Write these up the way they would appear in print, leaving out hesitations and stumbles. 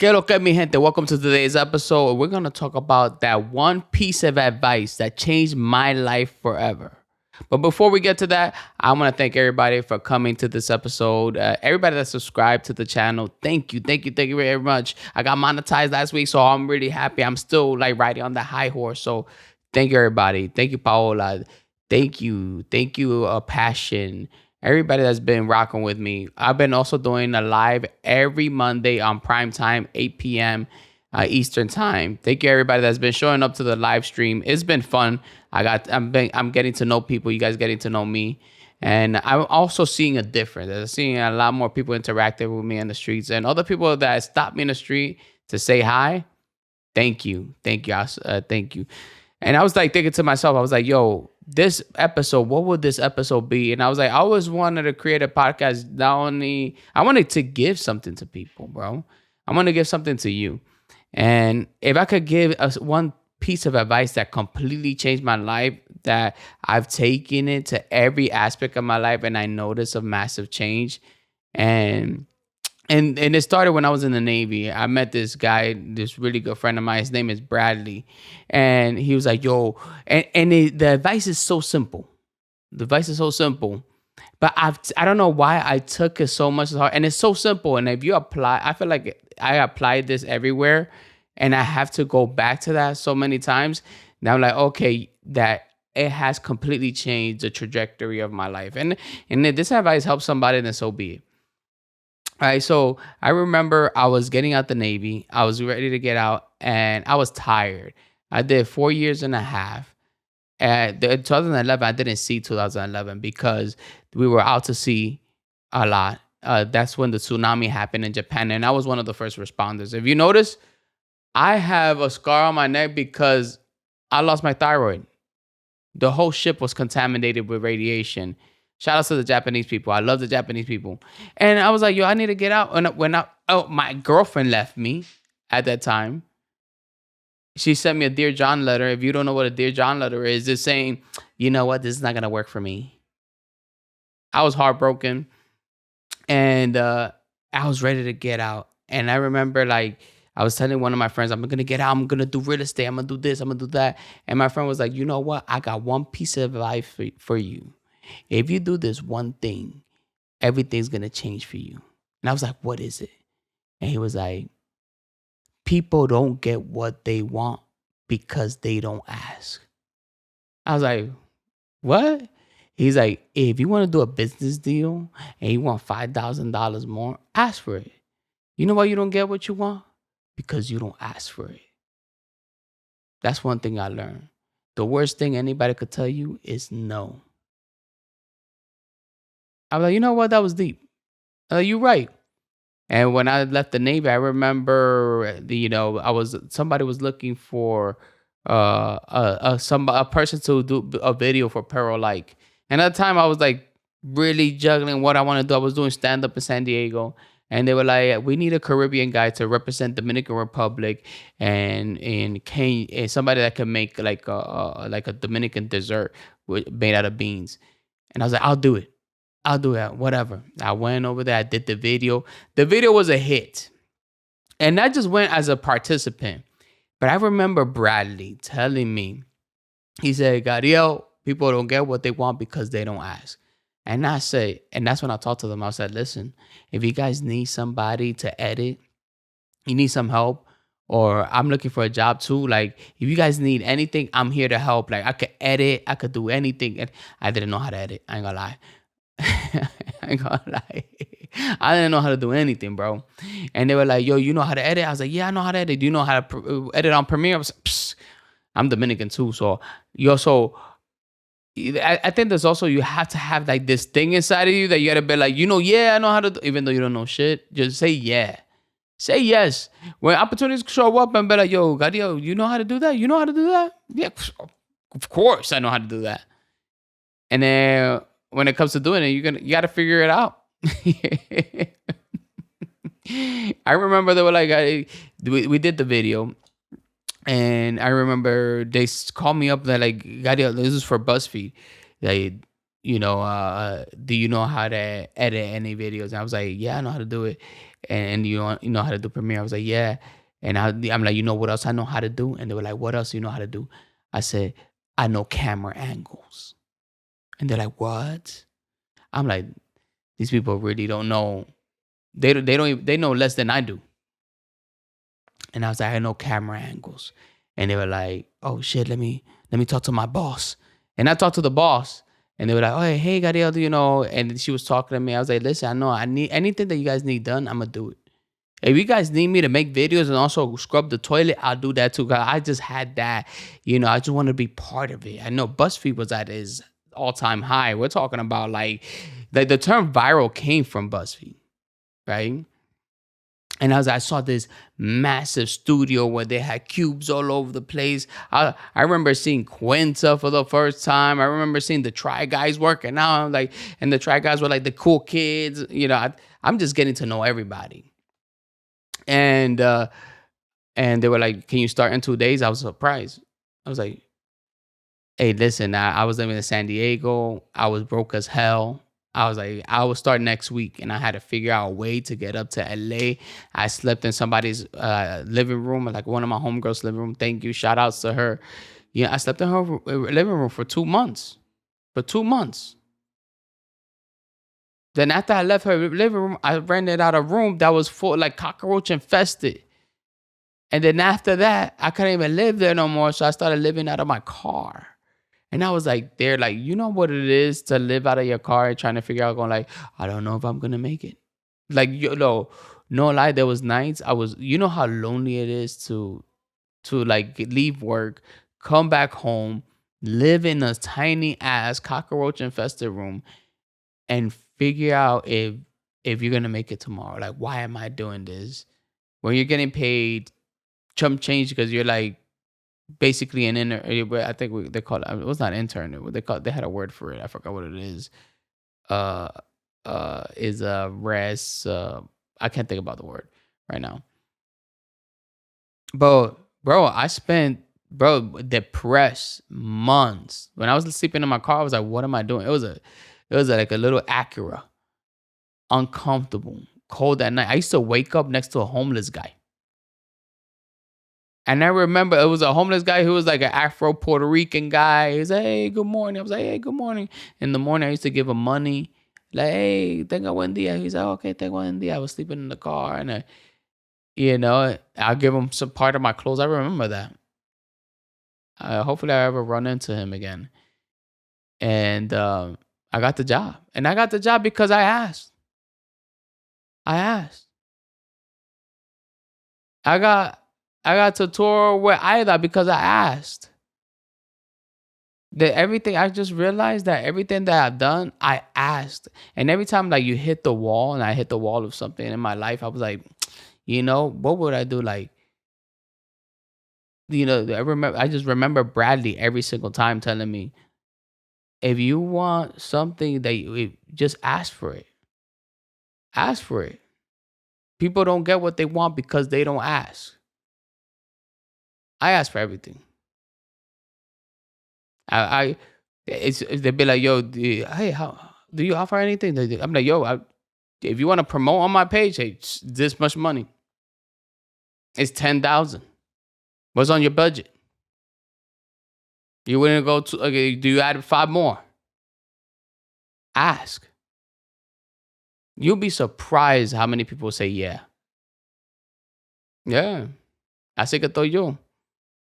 Que lo que, mi gente? Welcome to today's episode. We're going to talk about that one piece of advice that changed my life forever. But before we get to that, I want to thank everybody for coming to this episode. Everybody that subscribed to the channel, thank you very much. I got monetized last week, so I'm really happy. I'm still like riding on the high horse. So thank you, everybody. Thank you, Paola. Thank you, Passion. Everybody that's been rocking with me. I've been also doing a live every Monday on prime time, 8 p.m. Eastern time. Thank you, everybody that's been showing up to the live stream. It's been fun. I'm getting to know people. You guys getting to know me, and I'm also seeing a difference. I'm seeing a lot more people interacting with me in the streets, and other people that stopped me in the street to say hi. Thank you, thank you. And I was like thinking to myself, I was like, yo, this episode, what would this episode be? And I was like, I always wanted to create a podcast. I wanted to give something to people, bro. I want to give something to you. And if I could give us one piece of advice that completely changed my life, that I've taken it to every aspect of my life, and I noticed a massive change. And it started when I was in the Navy. I met this guy, this really good friend of mine. His name is Bradley. And he was like, yo, the advice is so simple. The advice is so simple. But I don't know why I took it so much to heart. And it's so simple. And if you apply, I feel like I applied this everywhere. And I have to go back to that so many times. Now I'm like, okay, that it has completely changed the trajectory of my life. And if this advice helps somebody, then so be it. All right, so I remember I was getting out the Navy. I was ready to get out, and I was tired. I did 4 years and a half. And 2011, I didn't see 2011 because we were out to sea a lot. That's when the tsunami happened in Japan, and I was one of the first responders. If you notice, I have a scar on my neck because I lost my thyroid. The whole ship was contaminated with radiation. Shout out to the Japanese people. I love the Japanese people. And I was like, yo, I need to get out. And my girlfriend left me at that time. She sent me a Dear John letter. If you don't know what a Dear John letter is, it's saying, you know what, this is not going to work for me. I was heartbroken. And I was ready to get out. And I remember like, I was telling one of my friends, I'm going to get out. I'm going to do real estate. I'm going to do this. I'm going to do that. And my friend was like, you know what? I got one piece of advice for you. If you do this one thing, everything's going to change for you. And I was like, what is it? And he was like, people don't get what they want because they don't ask. I was like, what? He's like, if you want to do a business deal and you want $5,000 more, ask for it. You know why you don't get what you want? Because you don't ask for it. That's one thing I learned. The worst thing anybody could tell you is no. I was like, you know what? That was deep. You're right. And when I left the Navy, I remember, somebody was looking for a person to do a video for Pero Like. And at the time, I was like really juggling what I want to do. I was doing stand up in San Diego, and they were like, we need a Caribbean guy to represent Dominican Republic and somebody that can make like a Dominican dessert made out of beans. And I was like, I'll do it, whatever. I went over there, I did the video. The video was a hit. And I just went as a participant. But I remember Bradley telling me, he said, Gadiel, people don't get what they want because they don't ask. And I say, and that's when I talked to them. I said, listen, if you guys need somebody to edit, you need some help, or I'm looking for a job too. Like, if you guys need anything, I'm here to help. Like, I could edit, I could do anything. And I didn't know how to edit. I ain't gonna lie. I didn't know how to do anything, bro. And they were like, yo, you know how to edit? I was like, yeah, I know how to edit. Do you know how to edit on Premiere? I was like, psst. I'm Dominican too. So I think there's also, you have to have like this thing inside of you that you gotta be like, yeah, I know how to do, even though you don't know shit, just say yeah. Say yes. When opportunities show up and be like, yo, Gadiel, you know how to do that? You know how to do that? Yeah, of course I know how to do that. And then when it comes to doing it, you got to figure it out. I remember they were like, we did the video, and I remember they called me up. They're like, Gadiel, this is for BuzzFeed. Like, do you know how to edit any videos? And I was like, yeah, I know how to do it. and you know how to do Premiere? I was like, yeah. And I'm like, you know what else I know how to do? And they were like, what else you know how to do? I said, I know camera angles. And they're like, what? I'm like, these people really don't know. They know less than I do. And I was like, I know camera angles. And they were like, oh shit, let me talk to my boss. And I talked to the boss. And they were like, oh, hey, Gadiel, do you know? And she was talking to me. I was like, listen, I know I need anything that you guys need done, I'm gonna do it. If you guys need me to make videos and also scrub the toilet, I'll do that too. Cause I just had that, I just want to be part of it. I know BuzzFeed was at his all-time high. We're talking about like the term viral came from BuzzFeed, right? And I saw this massive studio where they had cubes all over the place. I remember seeing Quinta for the first time. I remember seeing the Try Guys working out, like, and the Try Guys were like the cool kids. I'm just getting to know everybody. And they were like, "Can you start in 2 days?" I was surprised. I was like, "Hey, listen, I was living in San Diego. I was broke as hell. I was like, I will start next week, and I had to figure out a way to get up to LA. I slept in somebody's living room, like one of my homegirls' living room. Thank you, shout outs to her. Yeah, I slept in her living room for 2 months. For 2 months. Then after I left her living room, I rented out a room that was full, like cockroach infested. And then after that, I couldn't even live there no more, so I started living out of my car. And I was like, they're like, you know what it is to live out of your car and trying to figure out, going like, I don't know if I'm gonna make it. Like, no lie, there was nights you know how lonely it is to like leave work, come back home, live in a tiny ass cockroach infested room, and figure out if you're gonna make it tomorrow. Like, why am I doing this? When you're getting paid chump change because you're like basically an intern. I think they call it. It was not intern. They had a word for it. I forgot what it is. Uh, is a res. I can't think about the word right now. But bro, I spent depressed months when I was sleeping in my car. I was like, what am I doing? It was like a little Acura, uncomfortable, cold at night. I used to wake up next to a homeless guy. And I remember it was a homeless guy who was like an Afro Puerto Rican guy. He was like, hey, good morning. I was like, hey, good morning. In the morning, I used to give him money. Like, hey, tenga buen día. He's like, okay, tenga buen día. I was sleeping in the car. And, I'll give him some part of my clothes. I remember that. Hopefully, I ever run into him again. And I got the job. And I got the job because I asked. I got to tour with Aida because I asked. I just realized that everything that I've done, I asked. And every time like you hit the wall and I hit the wall of something in my life, I was like, what would I do? Like, I just remember Bradley every single time telling me, if you want something that just ask for it. Ask for it. People don't get what they want because they don't ask. I ask for everything. They'd be like, yo, hey, how do you offer anything? I'm like, yo, if you want to promote on my page, hey, this much money. It's 10,000. What's on your budget? You wouldn't go to? Okay, do you add 5 more? Ask. You'll be surprised how many people say yeah. Yeah, así que estoy yo.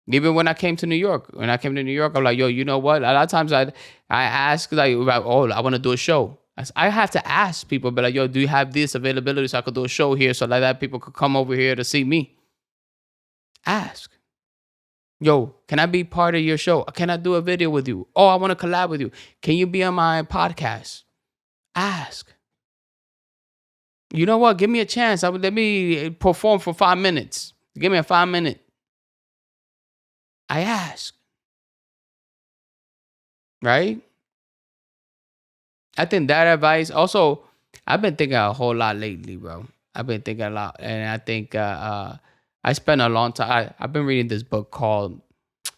Even when I came to New York, I'm like, yo, you know what? A lot of times I ask like, oh, I want to do a show. I have to ask people, but like, yo, do you have this availability so I could do a show here so like that people could come over here to see me? Ask. Yo, can I be part of your show? Can I do a video with you? Oh, I want to collab with you. Can you be on my podcast? Ask. You know what? Give me a chance. Let me perform for 5 minutes. Give me a 5 minute. I ask. Right? I think that advice. Also, I've been thinking a whole lot lately, bro. I've been thinking a lot. And I think I spent a long time. I've been reading this book called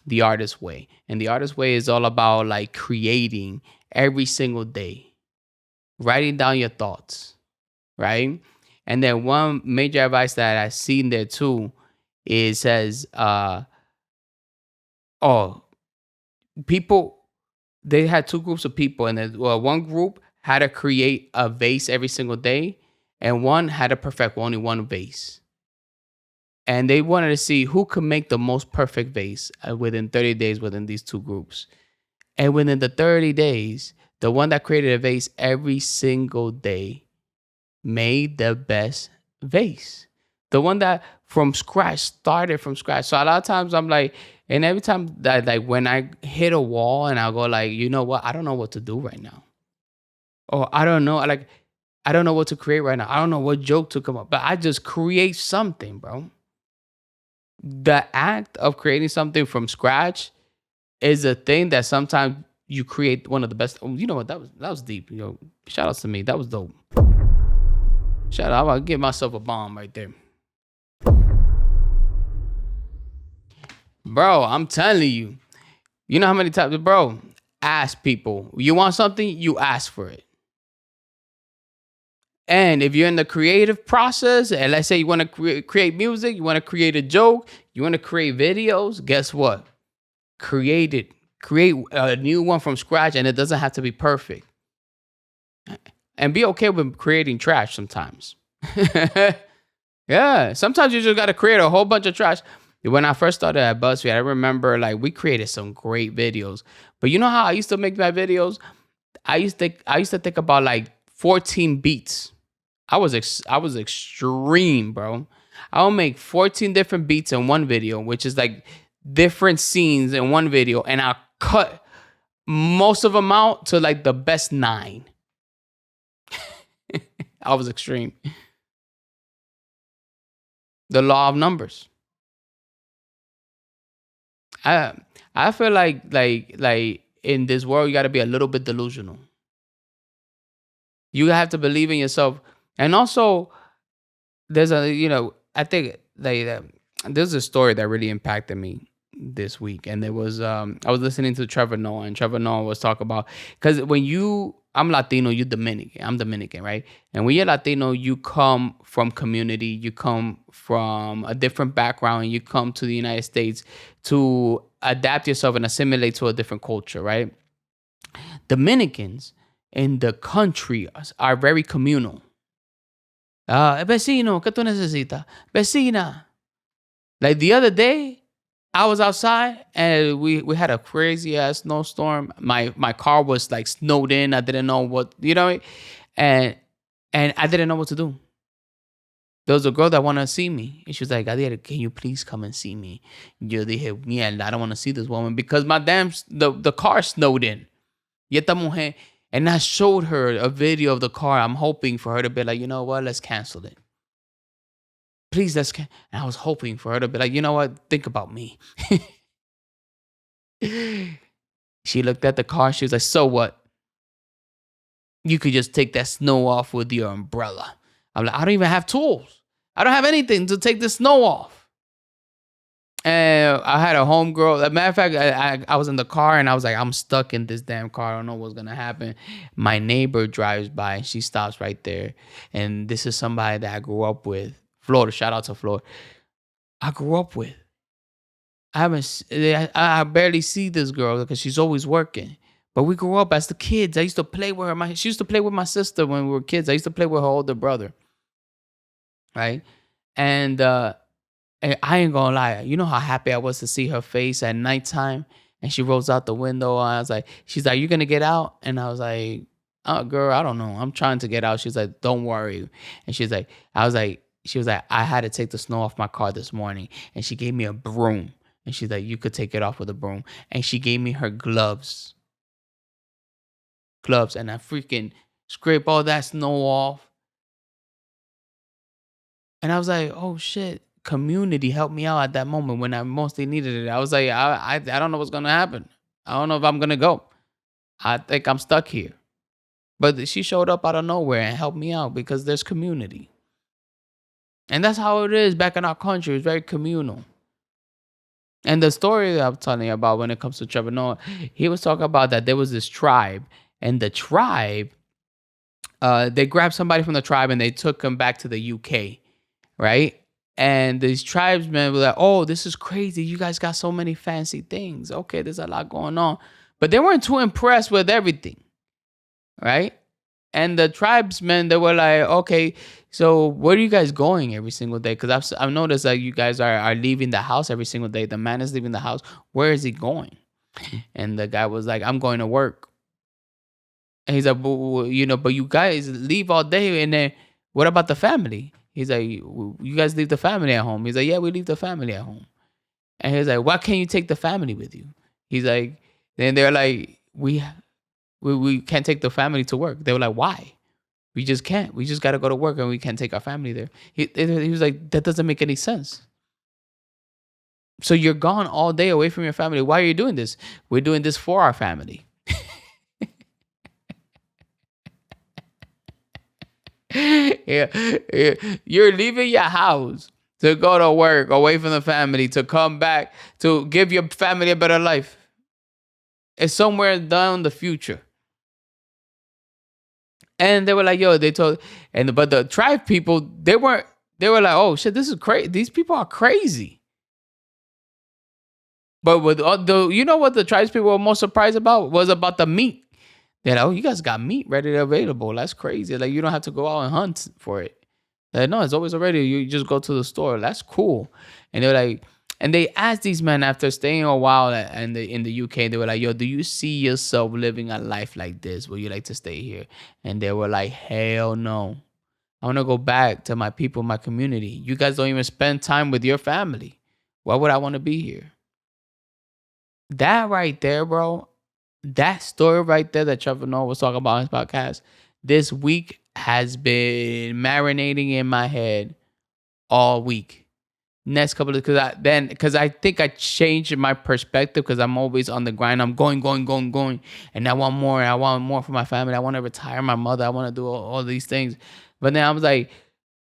The Artist's Way. And The Artist's Way is all about like creating every single day. Writing down your thoughts. Right? And then one major advice that I seen there too, it says, oh, people, they had two groups of people, and then, one group had to create a vase every single day, and one had to perfect only one vase. And they wanted to see who could make the most perfect vase within 30 days within these two groups. And within the 30 days, the one that created a vase every single day made the best vase. The one that started from scratch. So a lot of times I'm like, and every time that, like, when I hit a wall and I'll go like, you know what? I don't know what to do right now. Or I don't know. I don't know what to create right now. I don't know what joke to come up. But I just create something, bro. The act of creating something from scratch is a thing that sometimes you create one of the best. Oh, you know what? That was deep. Shout outs to me. That was dope. Shout out. I'll give myself a bomb right there. Bro, I'm telling you. You know how many times, bro, ask people. You want something, you ask for it. And if you're in the creative process, and let's say you want to create music, you want to create a joke, you want to create videos, guess what? Create it. Create a new one from scratch, and it doesn't have to be perfect. And be okay with creating trash sometimes. Yeah, sometimes you just got to create a whole bunch of trash. When I first started at BuzzFeed, I remember like we created some great videos. But you know how I used to make my videos? I used to think about like 14 beats. I was extreme, bro. I'll make 14 different beats in one video, which is like different scenes in one video, and I'll cut most of them out to like the best 9. I was extreme. The law of numbers. I feel like in this world you got to be a little bit delusional. You have to believe in yourself, and also there's I think there's a story that really impacted me this week, and there was I was listening to Trevor Noah, and Trevor Noah was talking about, because I'm Latino, you Dominican, I'm Dominican, right? And when you're Latino, you come from community, you come from a different background, and you come to the United States to adapt yourself and assimilate to a different culture, right? Dominicans in the country are very communal. Vecino, ¿qué tú necesitas? Vecina. Like the other day, I was outside and we had a crazy ass snowstorm. My car was like snowed in. I didn't know what, and I didn't know what to do. There was a girl that wanted to see me. And she was like, Gadiel, can you please come and see me? Yo dije, mierda, I don't want to see this woman because the car snowed in. Y esta mujer, and I showed her a video of the car. I'm hoping for her to be like, you know what, let's cancel it. Please, and I was hoping for her to be like, you know what, think about me. She looked at the car. She was like, so what? You could just take that snow off with your umbrella. I'm like, I don't even have tools. I don't have anything to take the snow off. And I had a homegirl. As a matter of fact, I was in the car and I was like, I'm stuck in this damn car. I don't know what's going to happen. My neighbor drives by and she stops right there. And this is somebody that I grew up with. Florida, shout out to Florida. I grew up with. I barely see this girl because she's always working. But we grew up as the kids. I used to play with her. She used to play with my sister when we were kids. I used to play with her older brother. Right? And I ain't gonna lie. You know how happy I was to see her face at nighttime? And she rolls out the window. And I was like, she's like, you gonna get out? And I was like, oh, girl, I don't know. I'm trying to get out. She's like, don't worry. And she was like, I had to take the snow off my car this morning. And she gave me a broom. And she's like, you could take it off with a broom. And she gave me her gloves. And I freaking scrape all that snow off. And I was like, oh shit, community helped me out at that moment when I mostly needed it. I was like, I don't know what's gonna happen. I don't know if I'm gonna go. I think I'm stuck here. But she showed up out of nowhere and helped me out because there's community. And that's how it is back in our country. It's very communal. And the story that I'm telling you about when it comes to Trevor Noah, he was talking about that there was this tribe. And the tribe, they grabbed somebody from the tribe and they took him back to the UK, right? And these tribesmen were like, "Oh, this is crazy! You guys got so many fancy things. Okay, there's a lot going on," but they weren't too impressed with everything, right? And the tribesmen, they were like, "Okay, so where are you guys going every single day? Because I've noticed that you guys are leaving the house every single day. The man is leaving the house. Where is he going?" And the guy was like, "I'm going to work." And he's like, but you guys leave all day, and then what about the family?" He's like, "You guys leave the family at home." He's like, "Yeah, we leave the family at home." And he's like, "Why can't you take the family with you?" He's like, then they're like, we can't take the family to work. They were like, "Why?" "We just can't. We just got to go to work, and we can't take our family there." He was like, "That doesn't make any sense. So you're gone all day away from your family. Why are you doing this?" "We're doing this for our family." Yeah, yeah. You're leaving your house to go to work away from the family to come back to give your family a better life. It's somewhere down the future. And they were like, "Yo," they told, but the tribe people, they weren't, they were like, "Oh shit, this is crazy. These people are crazy." But with all the, you know what the tribes people were most surprised about was about the meat. They're like, "Oh, you guys got meat ready to available. That's crazy. Like, you don't have to go out and hunt for it." Like, "No, it's always already. You just go to the store. That's cool." And they're like, and they asked these men after staying a while in the UK, they were like, "Yo, do you see yourself living a life like this? Would you like to stay here?" And they were like, "Hell no. I want to go back to my people, my community. You guys don't even spend time with your family. Why would I want to be here?" That right there, bro, that story right there that Trevor Noah was talking about on his podcast this week has been marinating in my head all week. Next couple of, because I think I changed my perspective because I'm always on the grind. I'm going, and I want more. I want more for my family. I want to retire my mother. I want to do all these things. But then I was like,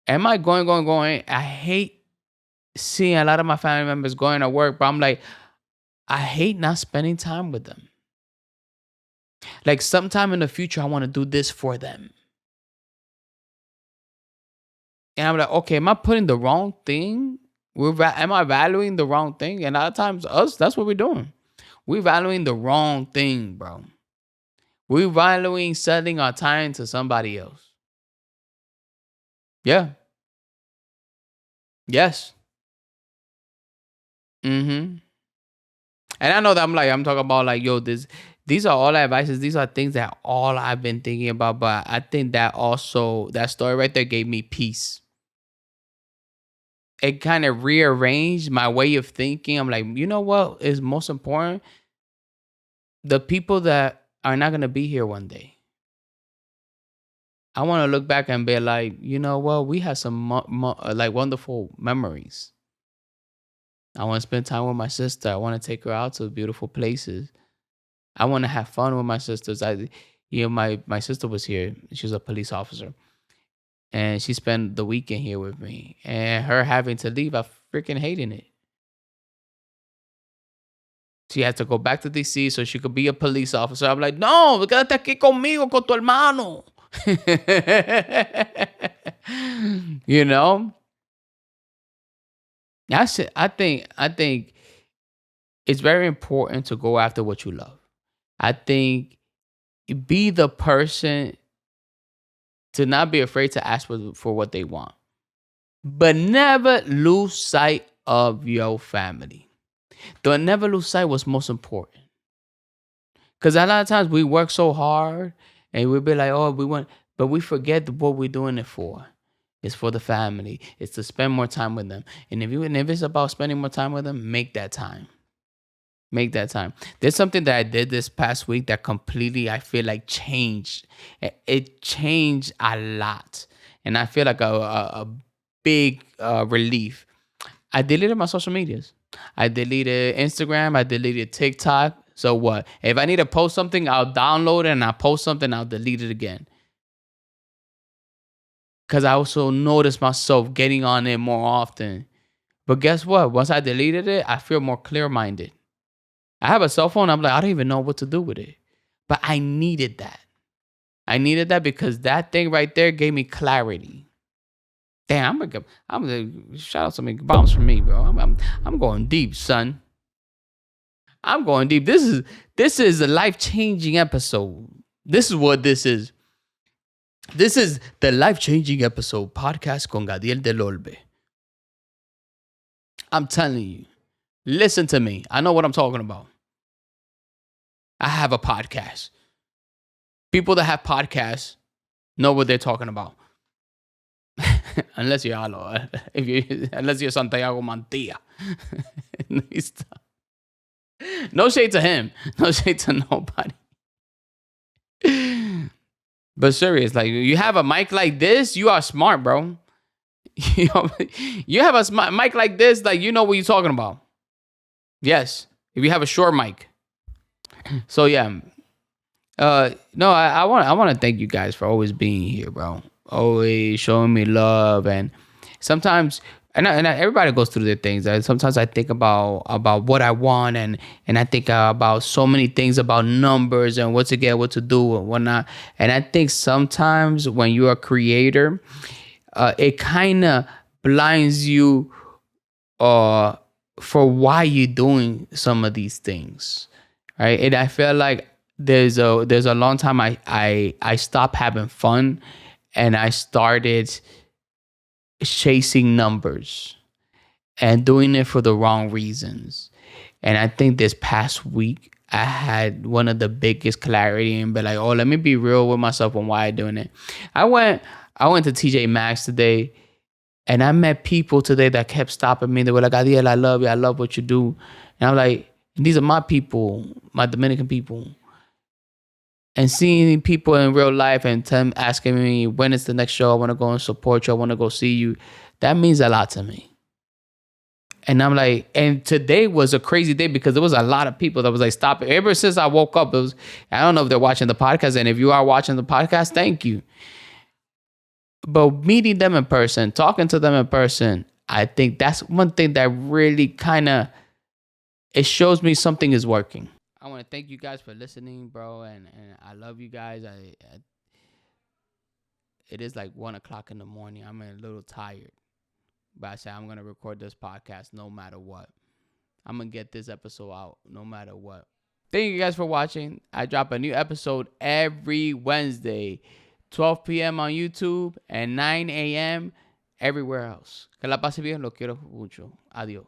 am I going? I hate seeing a lot of my family members going to work, but I'm like, I hate not spending time with them. Like, sometime in the future, I want to do this for them. And I'm like, okay, am I putting the wrong thing? Am I valuing the wrong thing? And a lot of times, that's what we're doing. We're valuing the wrong thing, bro. We're valuing selling our time to somebody else. Yeah. Yes. Mm-hmm. And I know that I'm talking about like, yo, these are all advices. These are things that all I've been thinking about. But I think that also, that story right there gave me peace. It kind of rearranged my way of thinking. I'm like, you know what is most important? The people that are not going to be here one day. I want to look back and be like, you know what? We had some like wonderful memories. I want to spend time with my sister. I want to take her out to beautiful places. I want to have fun with my sisters. My sister was here. She was a police officer, and she spent the weekend here with me. And her having to leave, I freaking hating it. She had to go back to DC so she could be a police officer. I'm like, no, quédate aquí conmigo, con tu hermano. You know? I think it's very important to go after what you love. I think be the person to not be afraid to ask for what they want. But never lose sight of your family. Don't never lose sight what's most important. Because a lot of times we work so hard and we'll be like, oh, but we forget what we're doing it for. It's for the family. It's to spend more time with them. And if it's about spending more time with them, make that time. Make that time. There's something that I did this past week that completely, I feel like, changed. It changed a lot. And I feel like a big relief. I deleted my social medias. I deleted Instagram. I deleted TikTok. So what? If I need to post something, I'll download it, and I'll post something, I'll delete it again. Because I also noticed myself getting on it more often. But guess what? Once I deleted it, I feel more clear-minded. I have a cell phone. I'm like, I don't even know what to do with it. But I needed that. I needed that because that thing right there gave me clarity. Damn, I'm gonna shout out some bombs from me, bro. I'm going deep, son. I'm going deep. This is a life-changing episode. This is what this is. This is the life-changing episode podcast con Gadiel del Orbe. I'm telling you, listen to me. I know what I'm talking about. I have a podcast. People that have podcasts know what they're talking about. Unless you're Alo, unless you're Santiago Mantilla. No shade to him. No shade to nobody. But serious, like you have a mic like this, you are smart, bro. You have a mic like this, like you know what you're talking about. Yes, if you have a short mic. So yeah, no, I want to thank you guys for always being here, bro. Always showing me love, and sometimes, and everybody goes through their things. Sometimes I think about what I want, and I think about so many things about numbers and what to get, what to do, and whatnot. And I think sometimes when you're a creator, it kind of blinds you, for why you're doing some of these things, right? And I feel like there's a long time I stopped having fun, and I started chasing numbers and doing it for the wrong reasons. And I think this past week I had one of the biggest clarity and be like, oh, let me be real with myself on why I'm doing it. I went to TJ Maxx today, and I met people today that kept stopping me. They were like, Gadiel, I love you. I love what you do. And I'm like, these are my people, my Dominican people. And seeing people in real life and them asking me, when is the next show? I want to go and support you. I want to go see you. That means a lot to me. And I'm like, and today was a crazy day because there was a lot of people that was like, stop it. Ever since I woke up, I don't know if they're watching the podcast. And if you are watching the podcast, thank you. But meeting them in person, talking to them in person, I think that's one thing that really it shows me something is working. I want to thank you guys for listening, bro, and I love you guys. It is like 1:00 in the morning. I'm a little tired, but I said I'm gonna record this podcast no matter what. I'm gonna get this episode out no matter what. Thank you guys for watching. I drop a new episode every Wednesday, 12 p.m. on YouTube and 9 a.m. everywhere else. Que la pase bien. Lo quiero mucho. Adiós.